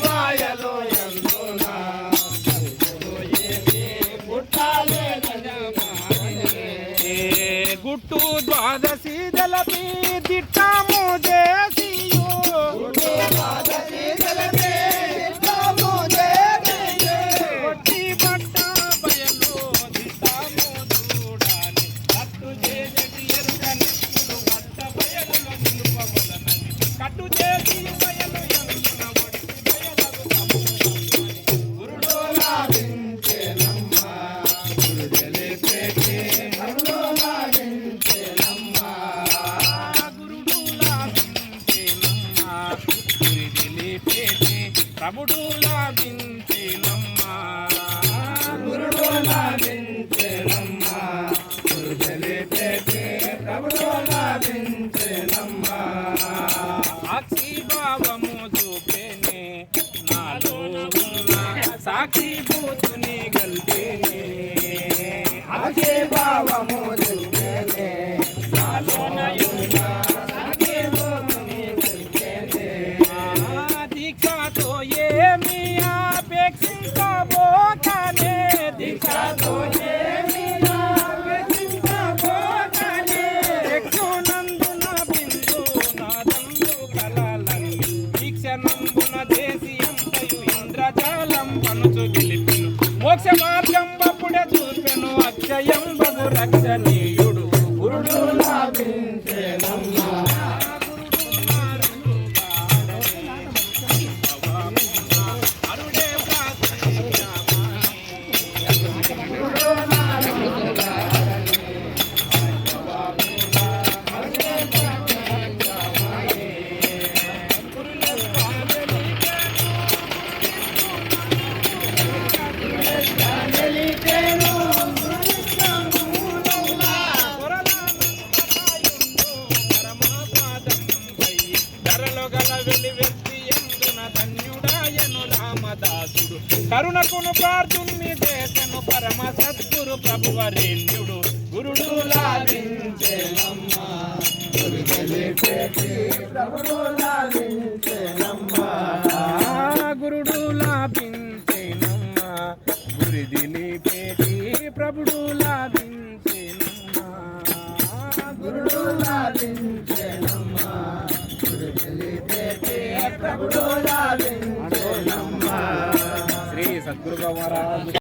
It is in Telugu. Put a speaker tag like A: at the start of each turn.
A: బాయలు ఎందున
B: గుట్టు ద్వాదశి దళపి దిట్టము చేసియు కొట్టి పట్ట బయలు దిట్టము చూడాలి కట్టు చేసి ఎరుకనెప్పుడు పట్ట బయలులో నిలుపబడనని కట్టు చేసి బయలు ఎందున ఒట్టి బయలకు
A: గురుడు లాభించేనమ్మ గురుదెలి పేటి ప్రభుడు లాభించేనమ్మ
B: గురుడు లాభించేనమ్మ గురుదెలి పేటి ప్రభుడు లాభించేనమ్మ
A: గురుడు లాభించేనమ్మ గురుదెలి పేటి ప్రభుడు లాభించేనమ్మ
B: సాక్షి భావము చూపేనే నాలో ఉన్న సాక్షి భూతుని గల్పేనే
A: ఆగే భావము చూపేనే నాలోన యున్న ఆగే భావముని చూపేనే
B: దీక్షతో ఏమి అపేక్షించబోకనే
A: దీక్షతో ఏమి ఆపేక్షించబోకనే
B: యక్షునందున బిందు నాదందు కలలన్ని దీక్షనందున దేశియంతయు ఇంద్రజాలం పనుచు గెలిపెను మోక్ష మార్గం అప్పుడే చూపెను అక్షయం బగు రక్షణీయుడు
A: గురుడు లాభించేనమ్మ
B: అరుడే కరుణకును ప్రార్థుని దేశను పరమ సద్గురు ప్రభువరేణ్యుడు గురుడు
A: లాభించేనమ్మ గురుదెలి పేటి ప్రభుడు లాభించేనమ్మ
B: గురుడు లాభించేనమ్మ గురుదిని పేటి ప్రభుడు లాభించేనమ్మ
A: గురుడు లాభించేనమ్మ గురుదెలి పేటి ప్రభుడు లాభించేనమ్మ
B: శ్రీ సద్గురు మహారాజ్